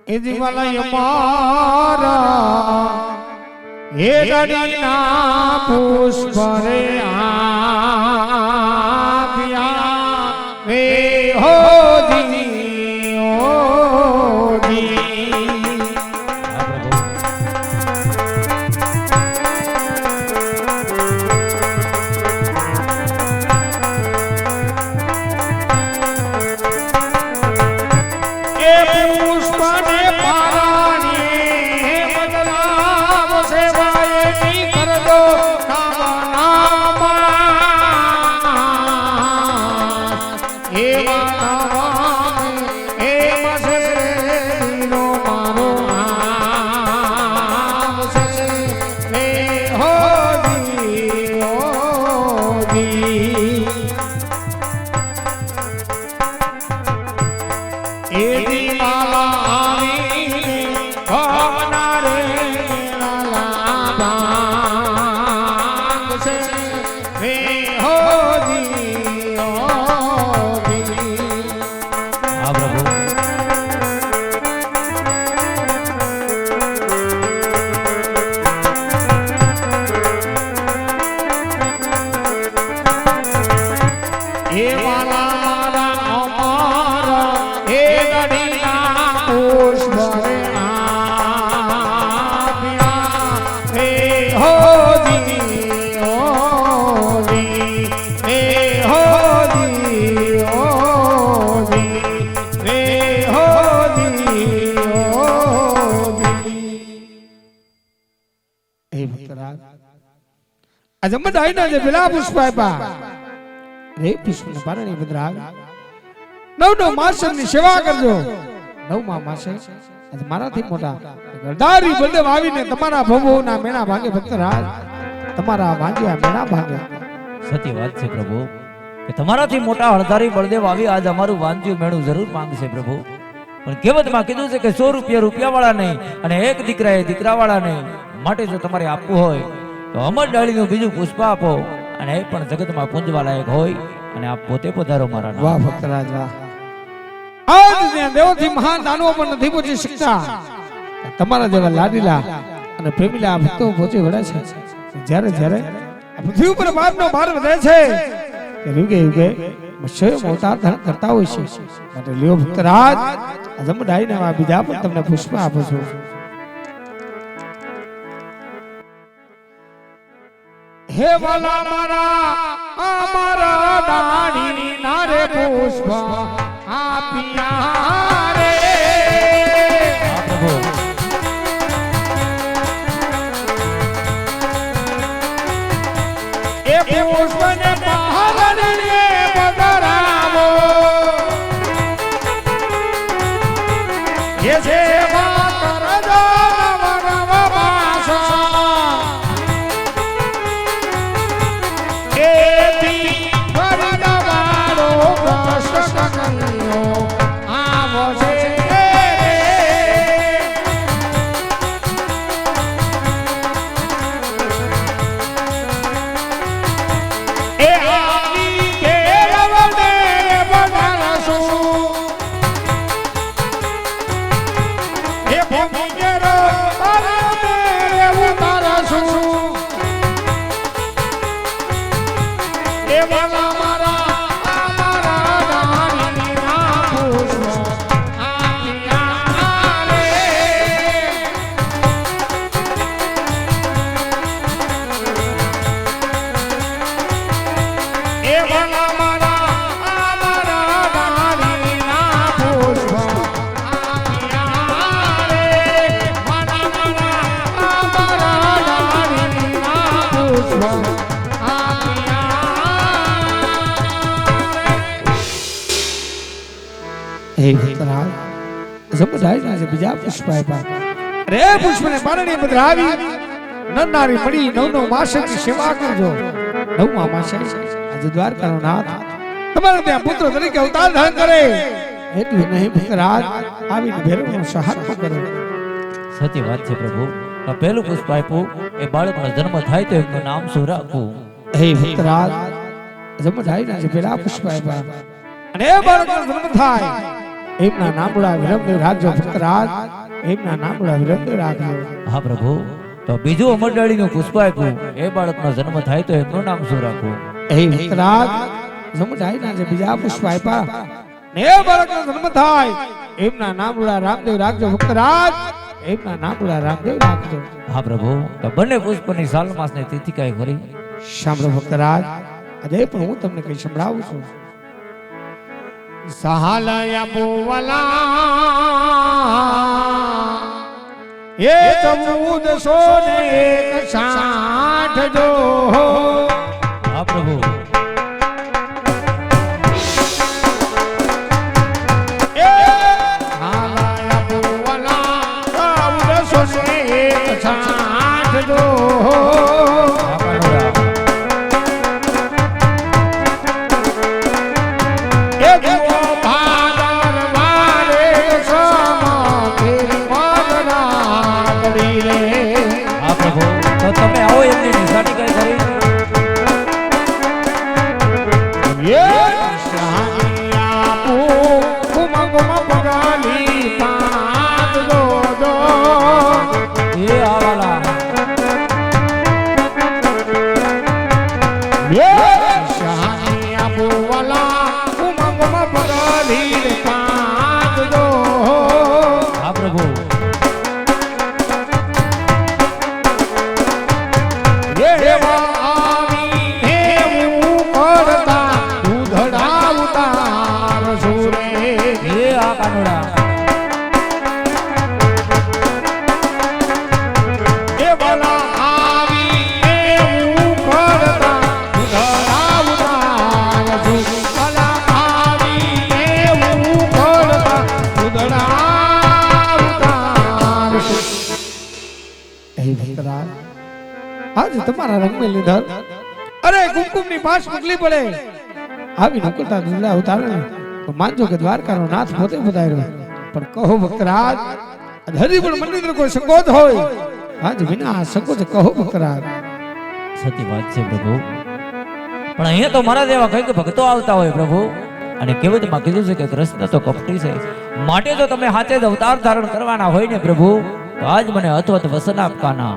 એ દિવાલા મારા હે ગડીના પુષ્પ રે આપ્યા વે હો જી ઓ જી જમત આઈના જે પેલા પુષ્પ આપ્યા રે પુષ્પ ને પારણી બદરા નવ માસની સેવા કરજો નવમા માસે આજ મારાથી મોટા ગરદારી બળદેવ આવીને તમારા ભવોના મેણા ભાગે ભક્તરાજ તમારા ભાગ્યા મેણા ભાગે સત્ય વાત છે પ્રભુ કે તમારાથી મોટા હળધારી બળદેવ આવી આજ અમારું વાંચ્યું મેણું જરૂર માંગશે પ્રભુ પણ કહેવતમાં કીધું છે કે 100 રૂપિયા રૂપિયાવાળા નહીં અને એક દીકરા એ દીકરાવાળા નહીં માટે જો તમારે આપવું હોય તો અમર ડાળીનું બીજું પુષ્પ આપો અને એ પણ જગતમાં પૂંજવા લાયક હોય અને આપ પોતે પધારો મારા નામ. વાહ ભક્તરાજ વાહ. આજ ત્યાં દેવોથી મહાન દાનવો પણ નથી પહોંચી શકતા તમારા જેવા લાડીલા અને પ્રેમીલા ભક્તો પહોંચી વળે છે. જ્યારે જ્યારે પૃથ્વી ઉપર બાપનો ભાર વધે છે યુગે યુગે સ્વયં અવતાર ધારણ કરતા હોય છે. માટે લ્યો ભક્તરાજ અજમ ડાઈને બીજા પણ તમને પુષ્પ આપો છો. હે વાલા મારા દાણી નારે પુષ્પ આપિયા રે એ પુષ્પ ને પહાડને બદરાવો એ સેવા કરજો નવ ભાષા બીજા પુષ્પ આપ્યા રે પુષ્પ ને પારણી બદરાવી નરનારી મળી નવ માસની સેવા કરજો. નવમા માસે આજે દ્વારકાનો નાથ તમારે ત્યાં પુત્ર તરીકે અવતાર ધારણ કરે એટલું નહીં ભક્તરાજ આવીને ભેરવનો સહારો કરે. સત્ય વાત છે પ્રભુ. આ પહેલું પુષ્પ આપ્યું એ બાળકનો જન્મ થાય તો એનું નામ શું રાખવું? હે ભક્તરાજ જન્મ થાય ને પેલા પુષ્પ આપ્યા અને એ બાળકનો જન્મ થાય એમના નામડા વિરમદેવ રાખજો ભક્તરાજ, એમના નામડા વિરમદેવ રાખજો. હા પ્રભુ, તો બીજું અમરડાળીનું પુષ્પ આપ્યું, એ બાળકનો જન્મ થાય તો એમનું નામ શું રાખવું? એ ભક્તરાજ સમજાયના જે બીજા પુષ્પ આપ્યા ને એ બાળકનો જન્મ થાય એમના નામડા રામદેવ રાખજો ભક્તરાજ, એમના નામડા રામદેવ રાખજો. હા પ્રભુ, તો બંને પુષ્પની સાલમાસની તિથિ કઈ ખરી? સાંભળો ભક્તરાજ, આજે પણ હું તમને કઈ સંભળાવું છું. સહાલયા બોવલા એ 1460 જો. હા પ્રભુ, એ સહાલયા બોવલા 1460 જો. હા કાનુડા, એ જુઓ ભાદર વારે સમાધીર મદના કરી રે. હા પ્રભુ, તો તમે આવો એમની નિશાની કઈ ખરી? એ શાનિયા પુ કુમકુમ પગાલી પાદ દો દો. એ આવાલા, એ શાનિયા પુ વાલા કુમકુમ પગાલી પાદ દો. હા પ્રભુ, એ દેવા આવી એવું કરતા દૂધડા ઉતાર સુરે. એ આ કાનુડા, એ બલા આવી એવું કરતા દૂધડા ઉતાર સુરે. બલા આવી એવું કરતા દૂધડા ઉતાર સુરે. એ ભક્તરાજ, આજે તમારા રંગમે લીધર અરે કુમકુમની પાસ પગલી પડે આવી નકળતા દૂધડા ઉતારે ને તો માનજો કે દ્વારકાનો નાથ પોતે પધાર્યો. પણ કહો ભક્તરાજ, હજી પણ મંદિર કોઈ સંકોચ હોય આજ વિના આ સંકોચ કહો ભક્તરાજ. સતી વાત છે પ્રભુ, પણ અહીંયા તો મારા જેવા કઈક ભક્તો આવતા હોય પ્રભુ, અને કહેવતમાં કીધું છે કે કૃષ્ણ તો કપટી છે, માટે જો તમે હાથે જ અવતાર ધારણ કરવાના હોય ને પ્રભુ, તો આજ મને અથવત વસન આપવાના.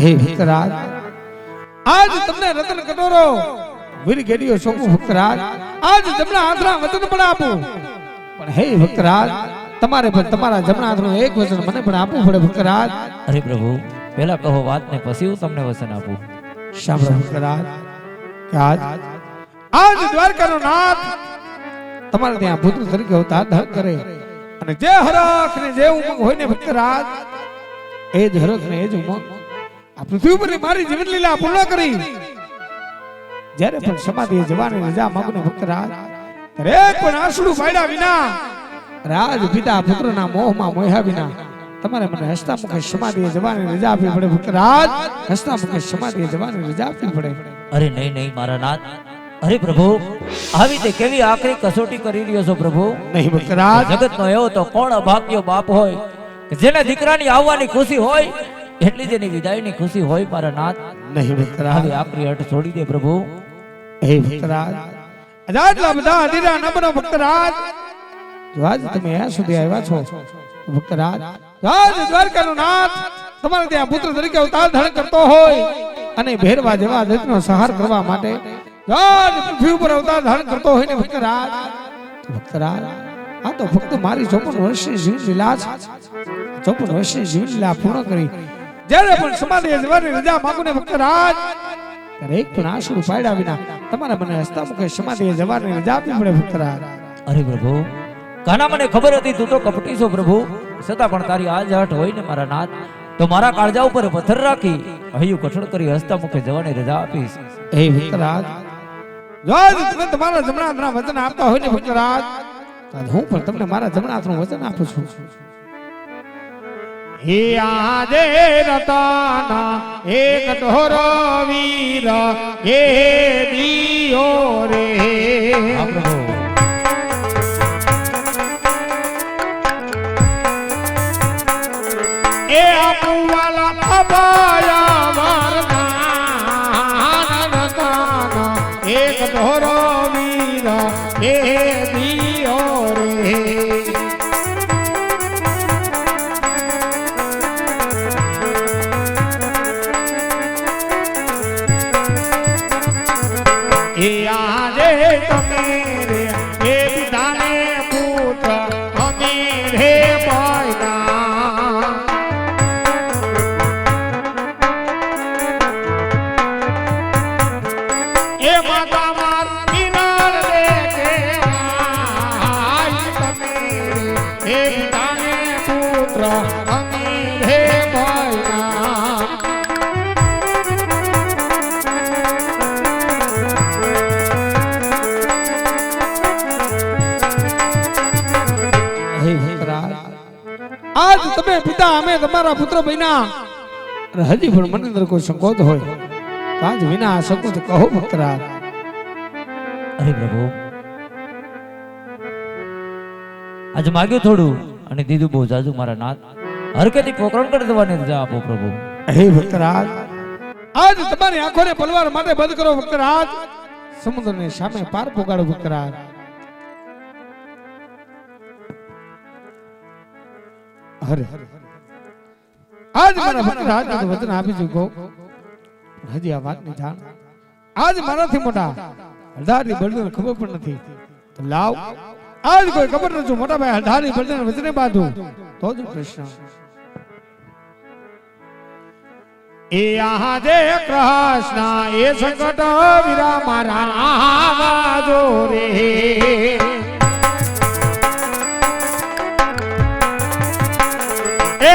હે ભક્તરાજ, આજ તમને રતન કટોરો વીર ગેડીઓ સોંપું ભક્તરાજ, આજ જમણા હાથના વચન પણ આપું. પણ હે ભક્તરાજ, તમારે પણ તમારા જમણા હાથનું એક વચન મને પણ આપવું પડે ભક્તરાજ. અરે પ્રભુ, પહેલા કહો વાત ને પછી હું તમને વચન આપું. સાંભળો ભક્તરાજ, કે આજ દ્વારકાનો નાથ તમારે ત્યાં પુત્ર તરીકે અવતાર ધારણ કરે અને જે હરખ ને જે ઉમંગ હોય ને ભક્તરાજ, એ જ હરખ ને એ જ ઉમંગ આ પૃથ્વી ઉપર મારી જીવન લીલા પૂર્ણ કરી જ્યારે પણ સમાધિએ જવાની રજા માંગને ભક્તરાજ, ત્યારે એક પણ આંસુડું પાડ્યા વિના, રાજ પિતા પુત્રના મોહમાં મોહ્યા વિના તમારે મને હસતા મુખે સમાધિએ જવાની રજા આપવી પડે ભક્તરાજ, હસતા મુખે સમાધિએ જવાની રજા આપવી પડે. અરે નહીં નહીં મારા નાથ, અરે પ્રભુ, આવી તે કેવી આખરી કસોટી કરી રહ્યો છો પ્રભુ? નહીં ભક્તરાજ, જગતનો એવો તો કોણ અભાગ્યો બાપ હોય કે જેને દીકરાની આવવાની ખુશી હોય એટલી જેની વિદાયની ખુશી હોય મારા નાથ? નહીં ભક્તરાજ, આવી આખરી હટ છોડી દે પ્રભુ. હે ભક્તરાજ, આટલા બધા અધીરા નબળો ભક્તરાજ, જો આજ તમે અહીંયા સુધી આવ્યા છો ભક્તરાજ, આજ દ્વારકાનો નાથ તમારે ત્યાં પુત્ર તરીકે અવતાર ધારણ કરતો હોય અને ભેરવા જેવા દૈત્યનો સંહાર કરવા માટે આજ પૃથ્વી ઉપર અવતાર ધારણ કરતો હોય ને ભક્તરાજ, ભક્તરાજ આ તો ફક્ત મારી 54 વર્ષની જીવન લીલા છે. 54 વર્ષની જીવન લીલા પૂર્ણ કરી જ્યારે પણ સમાધિએ જવાની રજા માંગુ ને ભક્તરાજ, ત્યારે એક પણ આંસુ પાડ્યા વિના તમારે મને હસતા મુખે સમાધિએ જવાની રજા આપવી પડે ભક્તરાજ. અરે પ્રભુ, કાના મને ખબર હતી તું તો કપટી છો પ્રભુ, છતાં પણ તારી આ જ હટ હોય ને મારા નાથ, તો મારા કાળજા ઉપર પથ્થર રાખી હૈયું કઠણ કરી હસતા મુખે જવાની રજા આપીશ. હે ભક્તરાજ, જો આજ તમે તમારા જમણા હાથના વચન આપતા હોય ને ભક્તરાજ, તો હું પણ તમને મારા જમણા હાથનું વચન આપું છું. હે આજે રતાના એક ઢોરો વીર હે દિયો રે. હા પ્રભુ, એ આપુવાલા અબાયા વરદાન રતાના એક ઢોરો વીર હે દિયો રે. એ આજે તમે રે એ પિતાને પુત્ર અમે રે પાયના એ માતા માર કિનાર રે કે આઈ તમે રે એ પિતાને પુત્ર અમે રે પાયના આજ તમે પિતા અમે તમારા પુત્ર બન્યા અને હજી પણ મને અંદર કોઈ સંકોચ હોય તો આજ વિના આ સંકોચ કહો ભક્તરાજ. અરે પ્રભુ આજ માગ્યું થોડું અને દીધું બહુ જાજુ મારા નાથ. હરકેથી પોકરણ કરી દેવાની રજા આપો પ્રભુ. હે ભક્તરાજ આજ તમારી આંખોને પલવાર માટે બંધ કરો ભક્તરાજ. સમુદ્રને સામે પાર પોગાડો ભક્તરાજ. હરે આજ મારા ભક્તરાજ ને વચન આપી ચૂકો હજી આ વાતની જાણ આજ મારાથી મોટા હરદારી બળદેવને ખબર પણ નથી તો લાવ આજ કોઈ ખબર નથી મોટા ભાઈ હરદારી બળદેવને વચને બાંધું તો જ કૃષ્ણ એ આજે કૃષ્ણ એ સંકટ વીરા મારા આવાજો રે એ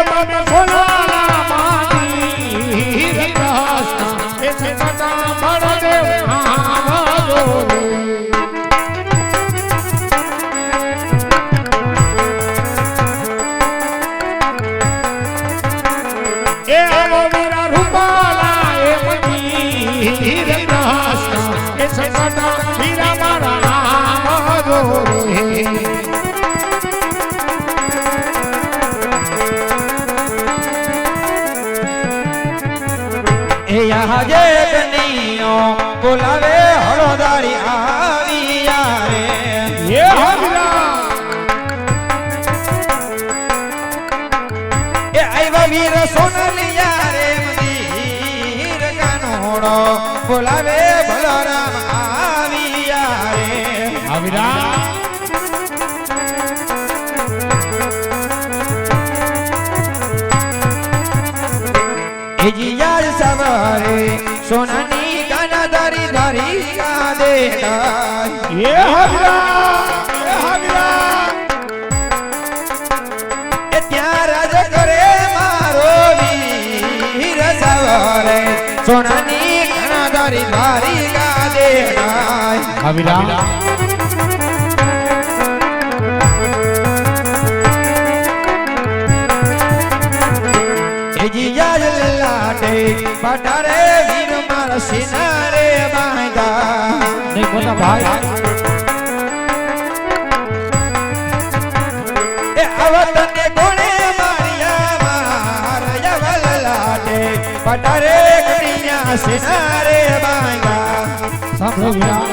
તમે સોનાલા માની કૃષ્ણ એ સંકટ બળદેવ આવાજો રે એ વીરા રૂપાલા એ મંદિર કૃષ્ણ એ સંકટ વીરા મારા આવાજો રે આજે કનૈયો બોલાવે હળોદારી આવ્યા રે એ હમલા એ આવ્યા વીર સોનલિયા રે મંદિર કાનોડો બોલાવે બલરામ આવ્યા રે આવિરા યાર સવારે સોનાની ગાના દારી દારી કાદે એ હમલા એ ત્યાં રાજ કરે મારો વીર સવારે સોનાની ગાના દારી દારી કાદે આવિરા લાટે પટારે વીર મારા સિનારે બાંધા નહીં મોટા ભાઈ એ આવતને કોણે મારિયા મારા વલ લાટે પટારે કણિયા સિનારે બાંધા સાંભળો વીરા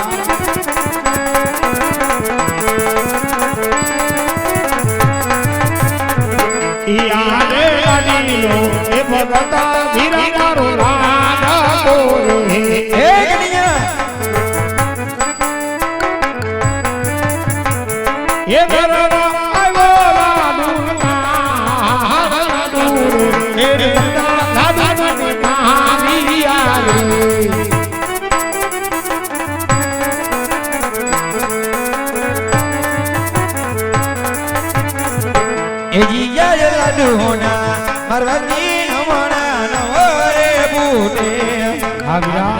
યાદે લાડીલો એ ભગતા વીરા મારો રાજા બોલે હે કણિયા એ ઘરડા આવ્યો લાડુ એ ભગતા લાડુ માવિયા રે એ જીયા લાડુ હોના મરવાતી નમણા નવરે બૂટે આવિરા